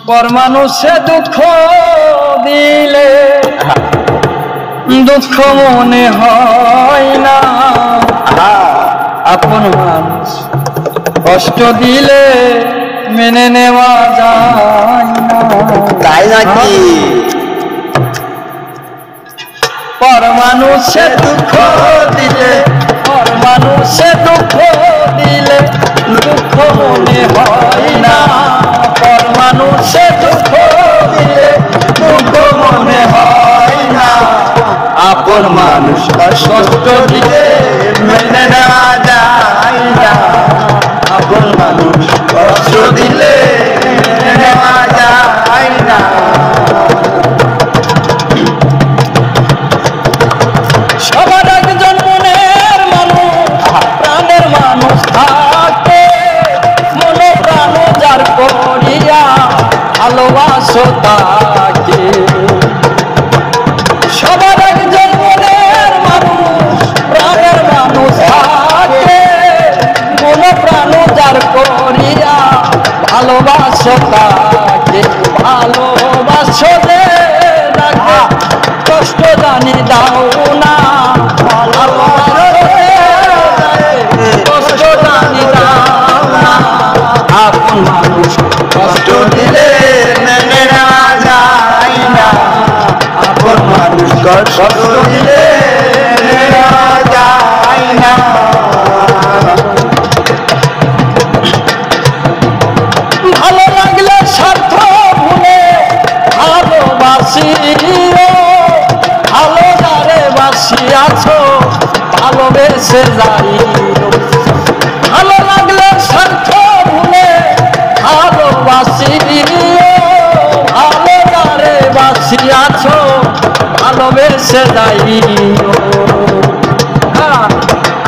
পর মানুষে দুঃখ দিলে দুঃখ মনে হয় না, আপন মানুষ কষ্ট দিলে মেনে নেওয়া যায় না। তাই নাকি? পর মানুষে দুঃখ দিলে, পর মানুষে দুঃখ দিলে দুঃখ মনে হয় না, পর মানুষে দুঃখ দিলে দুঃখ মনে হয় না, আপন মানুষ কষ্ট দিলে মেনে নেওয়া যায় না, আপন মানুষ কষ্ট দিলে মেনে নেওয়া যায় না। সবার একজন মনের মানুষ, প্রাণের মানুষ থাকে, মন প্রাণ যার করিয়া ভালোবাসো তাকে। সবার একজন মনের মানুষ, প্রাণের মানুষ থাকে, মন প্রাণ যার করিয়া ভালোবাসো তাকে। ভালোবাসো যে তাকে কষ্ট জানি দাও না, কষ্ট জানি দাও না, আপন মানুষ কষ্ট দিলে মেনে নেওয়া যায় না, আপন মানুষ কষ্ট দিলে মেনে নেওয়া যায় না। ভালো লাগলে স্বার্থ ভুলে ভালোবাসিও, ভালো যারে বাসিয়াছো ভালোবেসে যাইও। ভালো লাগলে স্বার্থ ভুলে ভালোবাসিও, ভালো যারে বাসিয়াছো ভালোবেসে যাইও।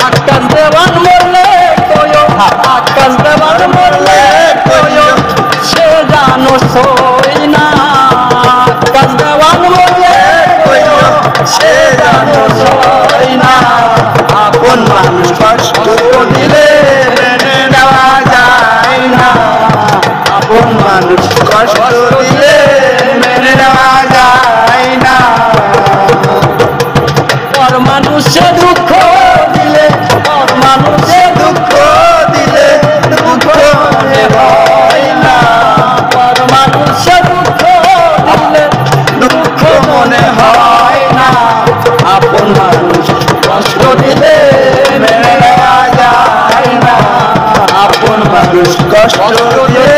আকাশ দেওয়ান মরলে কয়ো, আকাশ দেওয়ান মরলে কয়ো, সে জানো সই না, আকাশ দেওয়ান মরলে কয়ো, সে জানো সই না, আপন মানুষ কষ্ট দিলে মেনে নেওয়া যায় না, আপন মানুষ কষ্ট দিলে মেনে নেওয়া যায় না। পর মানুষে দুঃখ দিলে, পর মানুষে দুঃখ দিলে দুঃখ মনে হয় না, পর মানুষে দুঃখ দিলে দুঃখ মনে হয় না, আপন মানুষ কষ্ট দিলে মেনে নেওয়া যায় না, আপন মানুষ কষ্ট দিলে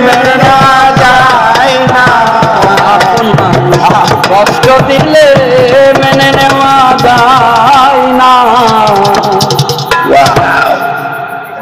মেনে নেওয়া যায় না, আপন মানুষ কষ্ট দিলে